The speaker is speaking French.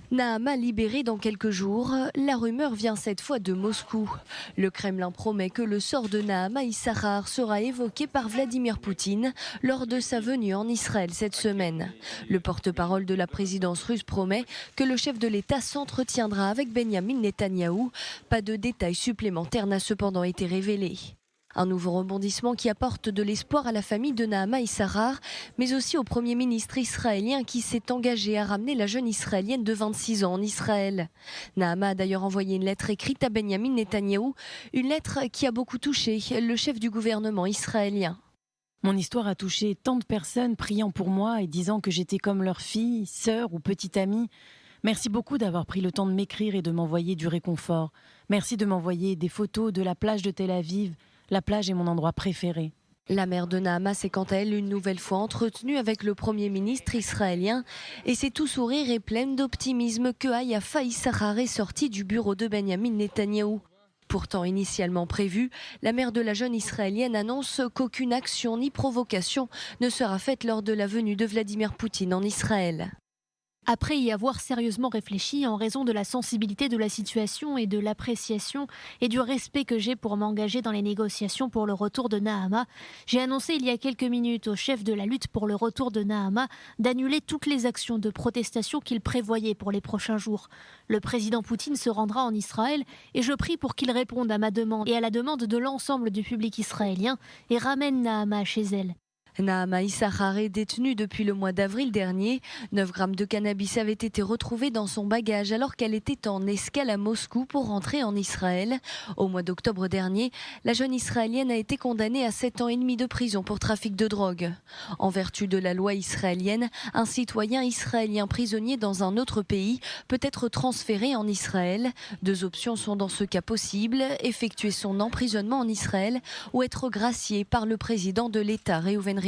Nahama libéré dans quelques jours, la rumeur vient cette fois de Moscou. Le Kremlin promet que le sort de Nahama Issachar sera évoqué par Vladimir Poutine lors de sa venue en Israël cette semaine. Le porte-parole de la présidence russe promet que le chef de l'État s'entretiendra avec Benyamin Netanyahou. Pas de détails supplémentaires n'a cependant été révélé. Un nouveau rebondissement qui apporte de l'espoir à la famille de Nahama Issachar, mais aussi au Premier ministre israélien qui s'est engagé à ramener la jeune israélienne de 26 ans en Israël. Nahama a d'ailleurs envoyé une lettre écrite à Benyamin Netanyahou, une lettre qui a beaucoup touché le chef du gouvernement israélien. Mon histoire a touché tant de personnes priant pour moi et disant que j'étais comme leur fille, sœur ou petite amie. Merci beaucoup d'avoir pris le temps de m'écrire et de m'envoyer du réconfort. Merci de m'envoyer des photos de la plage de Tel Aviv. La plage est mon endroit préféré. La mère de Nahama s'est quant à elle une nouvelle fois entretenue avec le Premier ministre israélien et c'est tout sourire et pleine d'optimisme que Yafa Issachar est sortie du bureau de Benyamin Netanyahou. Pourtant initialement prévue, la mère de la jeune israélienne annonce qu'aucune action ni provocation ne sera faite lors de la venue de Vladimir Poutine en Israël. Après y avoir sérieusement réfléchi en raison de la sensibilité de la situation et de l'appréciation et du respect que j'ai pour m'engager dans les négociations pour le retour de Nahama, j'ai annoncé il y a quelques minutes au chef de la lutte pour le retour de Nahama d'annuler toutes les actions de protestation qu'il prévoyait pour les prochains jours. Le président Poutine se rendra en Israël et je prie pour qu'il réponde à ma demande et à la demande de l'ensemble du public israélien et ramène Nahama chez elle. Nahama Issachar est détenue depuis le mois d'avril dernier. 9 grammes de cannabis avaient été retrouvés dans son bagage alors qu'elle était en escale à Moscou pour rentrer en Israël. Au mois d'octobre dernier, la jeune Israélienne a été condamnée à 7 ans et demi de prison pour trafic de drogue. En vertu de la loi israélienne, un citoyen israélien prisonnier dans un autre pays peut être transféré en Israël. 2 options sont dans ce cas possibles, effectuer son emprisonnement en Israël ou être gracié par le président de l'État, Reuven Rivlin.